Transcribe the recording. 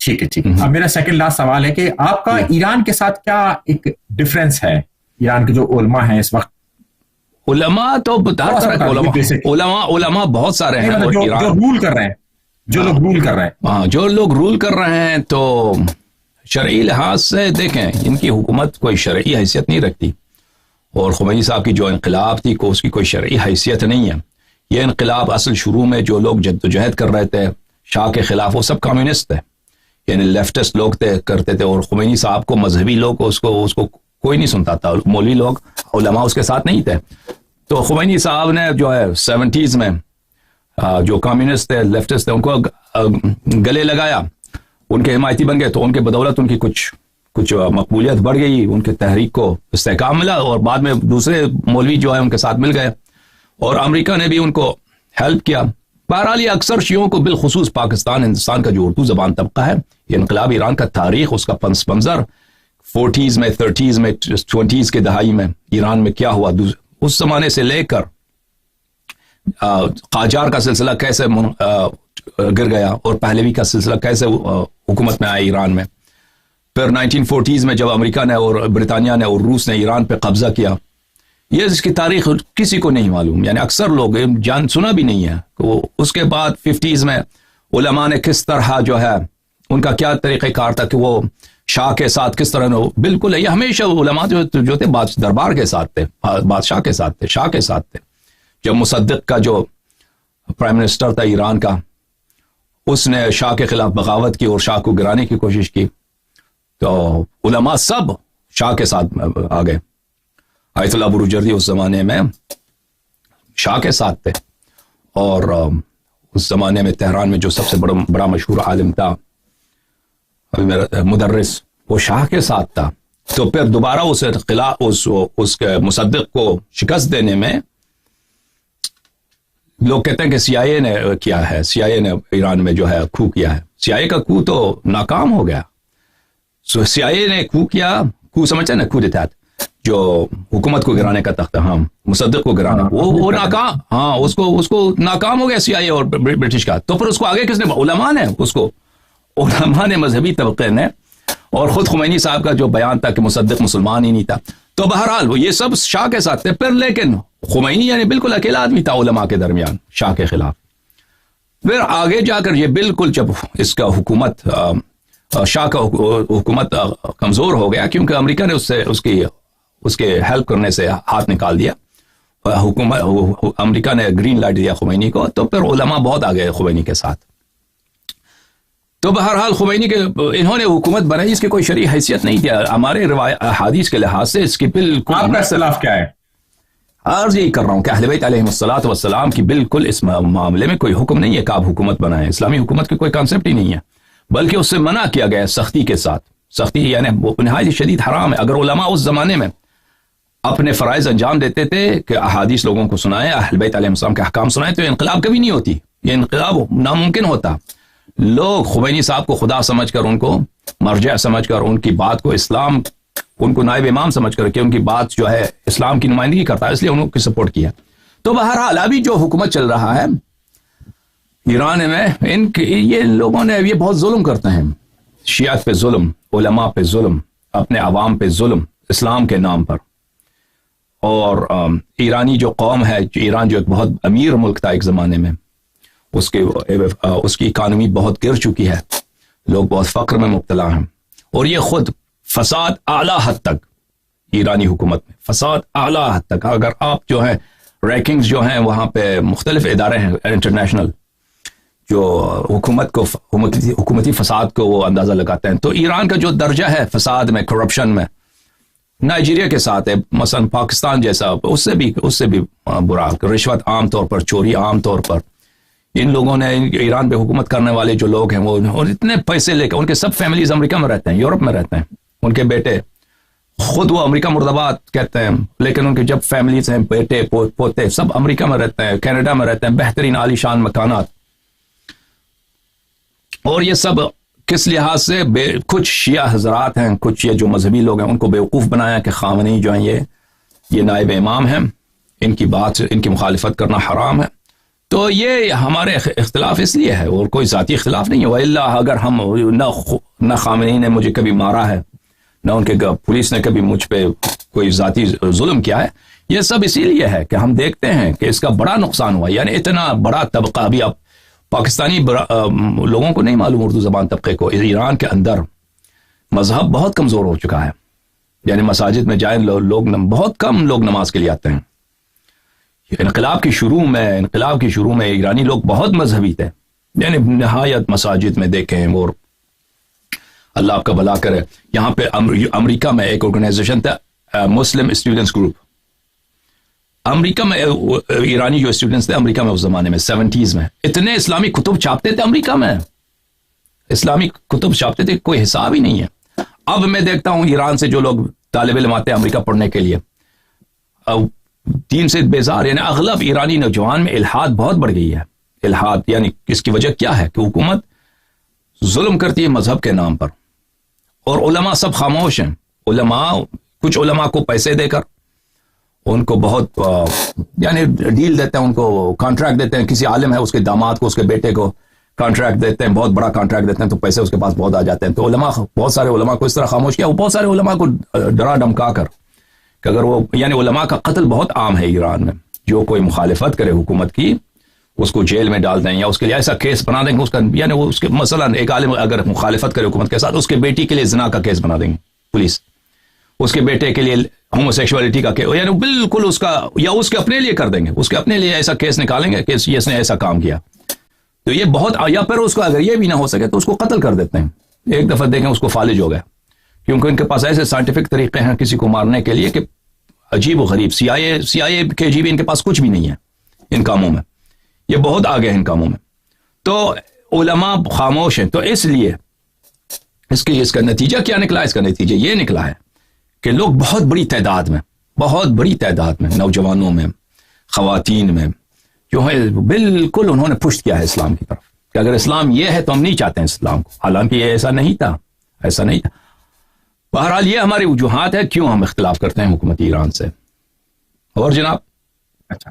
ٹھیک ہے. اب میرا سیکنڈ لاسٹ سوال ہے کہ آپ کا ایران کے ساتھ کیا ایک ڈفرینس ہے؟ ایران کے جو علماء ہیں اس وقت، علماء تو علماء بہت سارے ہیں جو رول کر رہے ہیں، جو لوگ رول کر رہے ہیں. ہاں، جو لوگ رول کر رہے ہیں تو شرعی لحاظ سے دیکھیں، ان کی حکومت کوئی شرعی حیثیت نہیں رکھتی، اور خمینی صاحب کی جو انقلاب تھی اس کی کوئی شرعی حیثیت نہیں ہے. یہ انقلاب اصل شروع میں جو لوگ جدوجہد کر رہے تھے شاہ کے خلاف، وہ سب کمیونسٹ تھے، یعنی لیفٹسٹ لوگ کرتے تھے، اور خمینی صاحب کو مذہبی لوگ اس کو کوئی نہیں سنتا تھا، مولوی لوگ علماء اس کے ساتھ نہیں تھے. تو خمینی صاحب نے جو ہے 70s میں جو کمیونسٹ تھے، لیفٹسٹ تھے، ان کو گلے لگایا، ان کے حمایتی بن گئے، تو ان کے بدولت ان کی کچھ مقبولیت بڑھ گئی، ان کے تحریک کو استحکام ملا، اور بعد میں دوسرے مولوی جو ہے ان کے ساتھ مل گئے، اور امریکہ نے بھی ان کو ہیلپ کیا. بہرحال یہ اکثر شیعوں کو، بالخصوص پاکستان ہندوستان کا جو اردو زبان طبقہ ہے، یہ انقلاب ایران کا تاریخ، اس کا پس منظر 40s میں 30s میں 20s کے دہائی میں ایران میں کیا ہوا، اس زمانے سے لے کر قاجار کا سلسلہ کیسے گر گیا، اور پہلوی کا سلسلہ کیسے حکومت میں آیا ایران میں. پھر 1940s میں جب امریکہ نے اور برطانیہ نے اور روس نے ایران پہ قبضہ کیا، یہ اس کی تاریخ کسی کو نہیں معلوم، یعنی اکثر لوگ سنا بھی نہیں ہے. اس کے بعد 50s میں علماء نے کس طرح جو ہے ان کا کیا طریقہ کار تھا کہ وہ شاہ کے ساتھ کس طرح بالکل، یہ ہمیشہ علماء جو تھے دربار کے ساتھ تھے، بادشاہ کے ساتھ تھے، شاہ کے ساتھ تھے. جب مصدق کا جو پرائم منسٹر تھا ایران کا، اس نے شاہ کے خلاف بغاوت کی اور شاہ کو گرانے کی کوشش کی، تو علماء سب شاہ کے ساتھ آ گئے. آیت اللہ بروجردی اس زمانے میں شاہ کے ساتھ تھے، اور اس زمانے میں تہران میں جو سب سے بڑا مشہور عالم تھا مدرس، وہ شاہ کے ساتھ تھا. تو پھر دوبارہ اس کے مصدق کو شکست دینے میں لوگ کہتے ہیں کہ CIA نے کیا ہے، CIA نے ایران میں جو ہے کھو کیا ہے. CIA کا کھو تو ناکام ہو گیا. CIA نے کھو کیا، کھو سمجھتے ہیں نا، کھو دیتا جو حکومت کو گرانے کا تخت، ہاں مصدق کو گرانا، وہ ناکام، ہاں اس کو ناکام ہو گیا CIA اور برٹش کا. تو پھر اس کو آگے کس نے؟ علماء نے. اس کو علماء نے، مذہبی طبقے نے، اور خود خمینی صاحب کا جو بیان تھا کہ مصدق مسلمان ہی نہیں تھا. تو بہرحال وہ یہ سب شاہ کے ساتھ تھے. پھر لیکن خمینی یعنی بالکل اکیلا آدمی تھا علماء کے درمیان شاہ کے خلاف. پھر آگے جا کر یہ بالکل جب اس کا حکومت، شاہ کا حکومت کمزور ہو گیا، کیونکہ امریکہ نے اس کے ہیلپ کرنے سے ہاتھ نکال دیا، امریکہ نے گرین لائٹ دیا خمینی کو، تو پھر علماء بہت آ گئے خمینی کے ساتھ. تو بہرحال خمینی کے انہوں نے حکومت بنائی، اس کی کوئی شرعی حیثیت نہیں تھی. ہمارے حدیث کے لحاظ سے اس کی بالکل. آپ کا اختلاف کیا ہے؟ عرض یہی کر رہا ہوں کہ اہل بیت علیہم الصلوۃ والسلام کی بالکل اس معاملے میں کوئی حکم نہیں ہے کہ آپ حکومت بنائیں. اسلامی حکومت کی کوئی کانسیپٹ ہی نہیں ہے، بلکہ اس سے منع کیا گیا ہے سختی کے ساتھ. سختی یعنی نہایت شدید حرام ہے. اگر علماء اس زمانے میں اپنے فرائض انجام دیتے تھے کہ احادیث لوگوں کو سنائیں، اہل بیت علیہ السلام کے احکام سنائیں، تو انقلاب کبھی نہیں ہوتی، یہ انقلاب ناممکن ہوتا. لوگ خمینی صاحب کو خدا سمجھ کر، ان کو مرجع سمجھ کر، ان کی بات کو اسلام، ان کو نائب امام سمجھ کر کہ ان کی بات جو ہے اسلام کی نمائندگی کرتا ہے، اس لیے انہوں کی سپورٹ کیا. تو بہرحال ابھی جو حکومت چل رہا ہے ایران میں، یہ لوگوں نے یہ بہت ظلم کرتے ہیں، شیعت پہ ظلم، علماء پہ ظلم، اپنے عوام پہ ظلم، اسلام کے نام پر. اور ایرانی جو قوم ہے، ایران جو ایک بہت امیر ملک تھا ایک زمانے میں، اس کی اکانومی بہت گر چکی ہے، لوگ بہت فقر میں مبتلا ہیں، اور یہ خود فساد اعلیٰ حد تک ایرانی حکومت میں، فساد اعلیٰ حد تک. اگر آپ جو ہیں ریکنگز جو ہیں وہاں پہ مختلف ادارے ہیں انٹرنیشنل جو حکومتی فساد کو وہ اندازہ لگاتے ہیں، تو ایران کا جو درجہ ہے فساد میں، کرپشن میں، نائجیریا کے ساتھ ہے، مثلا پاکستان جیسا، اس سے بھی برا. رشوت عام طور پر، چوری عام طور پر. ان لوگوں نے ایران پہ حکومت کرنے والے جو لوگ ہیں وہ اتنے پیسے لے کے، ان کے سب فیملیز امریکہ میں رہتے ہیں، یورپ میں رہتے ہیں، ان کے بیٹے خود وہ امریکہ مردباد کہتے ہیں، لیکن ان کے جب فیملیز ہیں، بیٹے پوتے سب امریکہ میں رہتے ہیں، کینیڈا میں رہتے ہیں، بہترین عالی شان مکانات. اور یہ سب کس لحاظ سے؟ کچھ شیعہ حضرات ہیں، کچھ یہ جو مذہبی لوگ ہیں، ان کو بیوقوف بنایا کہ خامنئی جو ہیں یہ نائب امام ہیں، ان کی بات، ان کی مخالفت کرنا حرام ہے. تو یہ ہمارے اختلاف اس لیے ہے اور کوئی ذاتی اختلاف نہیں ہے. وَإِلَّا اگر ہم نہ خامنئی نے مجھے کبھی مارا ہے، نہ ان کے پولیس نے کبھی مجھ پہ کوئی ذاتی ظلم کیا ہے، یہ سب اسی لیے ہے کہ ہم دیکھتے ہیں کہ اس کا بڑا نقصان ہوا. یعنی اتنا بڑا طبقہ، ابھی اب پاکستانی لوگوں کو نہیں معلوم، اردو زبان طبقے کو، ایران کے اندر مذہب بہت کمزور ہو چکا ہے. یعنی مساجد میں جائیں لوگ بہت کم لوگ نماز کے لیے آتے ہیں. انقلاب کی شروع میں ایرانی لوگ بہت مذہبی تھے، یعنی نہایت مساجد میں دیکھیں. اور اللہ آپ کا بھلا کرے، یہاں پہ امریکہ میں ایک آرگنائزیشن تھا مسلم اسٹوڈنٹس گروپ. امریکہ میں ایرانی جو اسٹوڈنٹس تھے امریکہ میں اس زمانے میں 70s میں اتنے اسلامی کتب چھاپتے تھے. امریکہ میں اسلامی کتب چھاپتے تھے، کوئی حساب ہی نہیں ہے. اب میں دیکھتا ہوں ایران سے جو لوگ طالب علم آتے ہیں امریکہ پڑھنے کے لیے، دین سے بیزار، یعنی اغلب ایرانی نوجوان میں الحاد بہت بڑھ گئی ہے. الحاد یعنی اس کی وجہ کیا ہے کہ حکومت ظلم کرتی ہے مذہب کے نام پر، اور علماء سب خاموش ہیں. کچھ علماء کو پیسے دے کر ان کو بہت یعنی ڈیل دیتے ہیں، ان کو کانٹریکٹ دیتے ہیں. کسی عالم ہے اس کے داماد کو، اس کے بیٹے کو کانٹریکٹ دیتے ہیں، بہت بڑا کانٹریکٹ دیتے ہیں، تو پیسے اس کے پاس بہت آ جاتے ہیں. تو علماء، بہت سارے علماء کو اس طرح خاموش کیا. وہ بہت سارے علماء کو ڈرا دھمکا کر کہ اگر وہ، یعنی علماء کا قتل بہت عام ہے ایران میں. جو کوئی مخالفت کرے حکومت کی اس کو جیل میں ڈال دیں، یا اس کے لیے ایسا کیس بنا دیں گے اس کا، یعنی وہ اس کے مثلا ایک عالم اگر مخالفت کرے حکومت کے ساتھ، اس کے بیٹی کے لیے زنا کا کیس بنا دیں گے پولیس، اس کے بیٹے کے لیے ہومو سیکشولیٹی کا کیس، یعنی بالکل اس کا، یا اس کے اپنے لیے کر دیں گے، اس کے اپنے لیے ایسا کیس نکالیں گے کہ اس نے ایسا کام کیا. تو یہ بہت، یا پھر اس کو اگر یہ بھی نہ ہو سکے تو اس کو قتل کر دیتے ہیں. ایک دفعہ دیکھیں اس کو فالج ہو گیا، کیونکہ ان کے پاس ایسے سائنٹیفک طریقے ہیں کسی کو مارنے کے لیے کہ عجیب و غریب. CIA KGB ان کے پاس کچھ بھی نہیں ہے ان کاموں میں، یہ بہت آگے ہیں ان کاموں میں. تو علماء خاموش ہیں. تو اس لیے اس کا نتیجہ کیا نکلا؟ اس کا نتیجہ یہ نکلا ہے کہ لوگ بہت بڑی تعداد میں نوجوانوں میں، خواتین میں جو ہے بالکل انہوں نے پشت کیا ہے اسلام کی طرف، کہ اگر اسلام یہ ہے تو ہم نہیں چاہتے ہیں اسلام کو. حالانکہ یہ ایسا نہیں تھا. بہرحال یہ ہماری وجوہات ہے کیوں ہم اختلاف کرتے ہیں حکومت ایران سے. اور جناب، اچھا